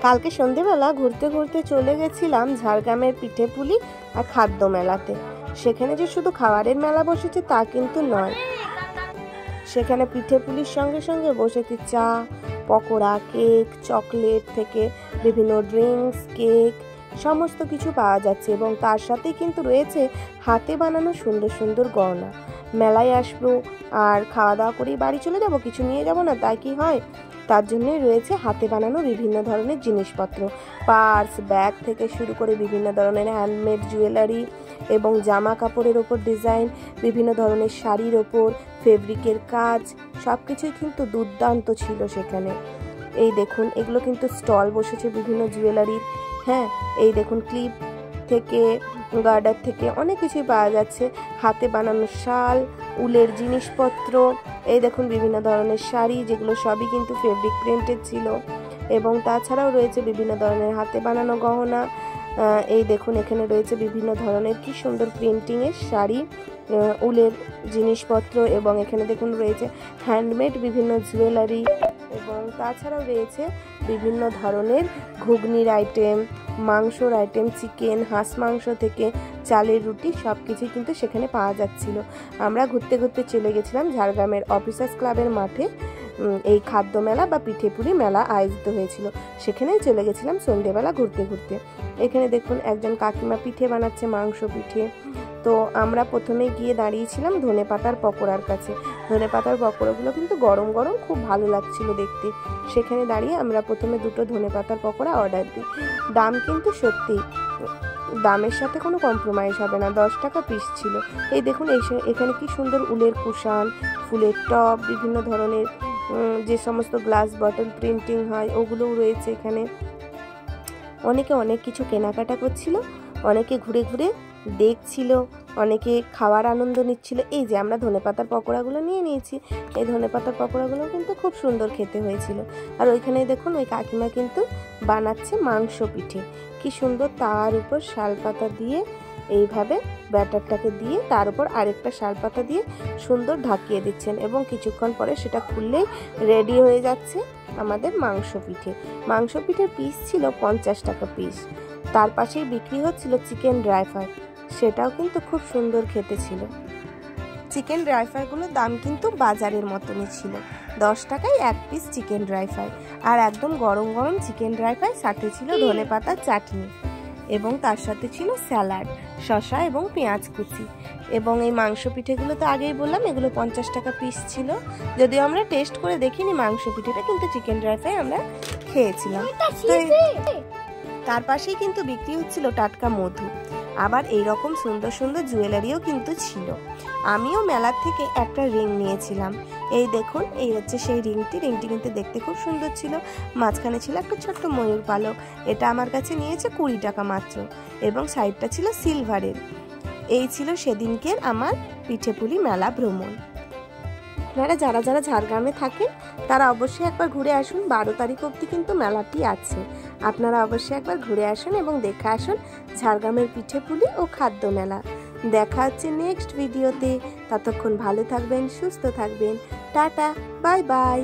কালকে সন্ধেবেলা ঘুরতে ঘুরতে চলে গেছিলাম ঝাড়গ্রামের পিঠেপুলি আর খাদ্য মেলাতে। সেখানে যে শুধু খাবারের মেলা বসেছে তা কিন্তু নয়, সেখানে পিঠেপুলির সঙ্গে সঙ্গে বসেছে চা, পকোড়া, কেক, চকলেট থেকে বিভিন্ন ড্রিঙ্কস, কেক সমস্ত কিছু পাওয়া যাচ্ছে এবং তার সাথে কিন্তু রয়েছে হাতে বানানো সুন্দর সুন্দর গয়না। মেলায় আসবো আর খাওয়া দাওয়া করেই বাড়ি চলে যাব, কিছু নিয়ে যাব না, তাই কি হয়? তার জন্যই রয়েছে হাতে বানানো বিভিন্ন ধরনের জিনিসপত্র, পার্স, ব্যাগ থেকে শুরু করে বিভিন্ন ধরনের হ্যান্ডমেড জুয়েলারি এবং জামা কাপড়ের ওপর ডিজাইন, বিভিন্ন ধরনের শাড়ির ওপর ফেব্রিকের কাজ, সব কিছুই কিন্তু দুর্দান্ত ছিল সেখানে। এই দেখুন, এগুলো কিন্তু স্টল বসেছে বিভিন্ন জুয়েলারির। হ্যাঁ, এই দেখুন ক্লিপ থেকে গার্ডার থেকে অনেক কিছুই পাওয়া যাচ্ছে, হাতে বানানো শাল, উলের জিনিসপত্র। এই দেখুন বিভিন্ন ধরনের শাড়ি, যেগুলো সবই কিন্তু ফেব্রিক প্রিন্টেড ছিল এবং তাছাড়াও রয়েছে বিভিন্ন ধরনের হাতে বানানো গহনা। এই দেখুন এখানে রয়েছে বিভিন্ন ধরনের কি সুন্দর প্রিন্টিংয়ের শাড়ি, উলের জিনিসপত্র এবং এখানে দেখুন রয়েছে হ্যান্ডমেড বিভিন্ন জুয়েলারি এবং তাছাড়াও রয়েছে বিভিন্ন ধরনের ঘুগনির আইটেম, মাংসর আইটেম, চিকেন, হাঁস মাংস থেকে চালের রুটি সব কিছুই কিন্তু সেখানে পাওয়া যাচ্ছিল। আমরা ঘুরতে ঘুরতে চলে গেছিলাম ঝাড়গ্রামের অফিসার্স ক্লাবের মাঠে। এই খাদ্য মেলা বা পিঠেপুলি মেলা আয়োজিত হয়েছিল, সেখানেই চলে গেছিলাম সন্ধ্যেবেলা ঘুরতে ঘুরতে। এখানে দেখুন একজন কাকিমা পিঠে বানাচ্ছে, মাংস পিঠে। তো আমরা প্রথমে গিয়ে দাঁড়িয়েছিলাম ধনেপাতার পকোড়ার কাছে। ধনেপাতার পকোড়াগুলো কিন্তু গরম গরম খুব ভালো লাগছিল দেখতে। সেখানে দাঁড়িয়ে আমরা প্রথমে দুটো ধনেপাতার পকোড়া অর্ডার দিই। দাম কিন্তু সত্যি, দামের সাথে কোনো কম্প্রোমাইজ হবে না, 10 টাকা পিস ছিল। এই দেখুন এখানে কি সুন্দর উলের কুশান, ফুলের টব, বিভিন্ন ধরনের যে সমস্ত গ্লাস বটল প্রিন্টিং হয় ওগুলোও রয়েছে এখানে। অনেকে অনেক কিছু কেনাকাটা করছিল, অনেকে ঘুরে ঘুরে দেখছিল, অনেকে খাওয়ার আনন্দ নিচ্ছিল। এই যে আমরা ধনেপাতার পকোড়াগুলো নিয়ে নিয়েছি, এই ধনেপাতার পকোড়াগুলো কিন্তু খুব সুন্দর খেতে হয়েছিল। আর ওইখানে দেখুন ওই কাকিমা কিন্তু বানাচ্ছে মাংস পিঠে, কি সুন্দর তার উপর শালপাতা দিয়ে এইভাবে ব্যাটারটাকে দিয়ে তার উপর আরেকটা শালপাতা দিয়ে সুন্দর ঢাকিয়ে দিচ্ছেন এবং কিছুক্ষণ পরে সেটা খুললেই রেডি হয়ে যাচ্ছে আমাদের মাংস পিঠে। মাংস পিঠের পিস ছিল 50 টাকা পিস। তার পাশেই বিক্রি হচ্ছিল চিকেন ড্রাই ফ্রাই, সেটাও কিন্তু খুব সুন্দর খেতে ছিল। চিকেন ড্রাই ফ্রাইগুলোর দাম কিন্তু বাজারের মতনই ছিল, 10 টাকায় এক পিস চিকেন ড্রাই ফ্রাই। আর একদম গরম গরম চিকেন ড্রাই ফ্রাই, সাথে ছিল ধনেপাতার চাটনি এবং তার সাথে ছিল স্যালাড, শসা এবং পেঁয়াজ কুচি। এবং এই মাংস পিঠেগুলো তো আগেই বললাম এগুলো 50 টাকা পিস ছিল। যদিও আমরা টেস্ট করে দেখিনি মাংস পিঠেটা, কিন্তু চিকেন ড্রাই ফ্রাই আমরা খেয়েছিলাম। তার পাশেই কিন্তু বিক্রি হচ্ছিল টাটকা মধু, আবার এই রকম সুন্দর সুন্দর জুয়েলারিও কিন্তু ছিল। আমিও মেলার থেকে একটা রিং নিয়েছিলাম। এই দেখুন, এই হচ্ছে সেই রিংটি কিন্তু দেখতে খুব সুন্দর ছিল। মাঝখানে ছিল একটা ছোট্ট ময়ূর পালক, এটা আমার কাছে নিয়েছে 20 টাকা মাত্র এবং সাইডটা ছিল সিলভারের। এই ছিল সেদিনকের আমার পিঠেপুলি মেলা ভ্রমণ। আপনারা যারা যারা ঝাড়গ্রামে থাকেন তারা অবশ্যই একবার ঘুরে আসুন, 12 তারিখ অবধি কিন্তু মেলাটি আছে। আপনারা অবশ্যই একবার ঘুরে আসুন এবং দেখে আসুন ঝাড়গ্রামের পিঠেপুলি ও খাদ্য মেলা। দেখা হচ্ছে নেক্সট ভিডিওতে, ততক্ষণ ভালো থাকবেন, সুস্থ থাকবেন, টাটা, বাই বাই।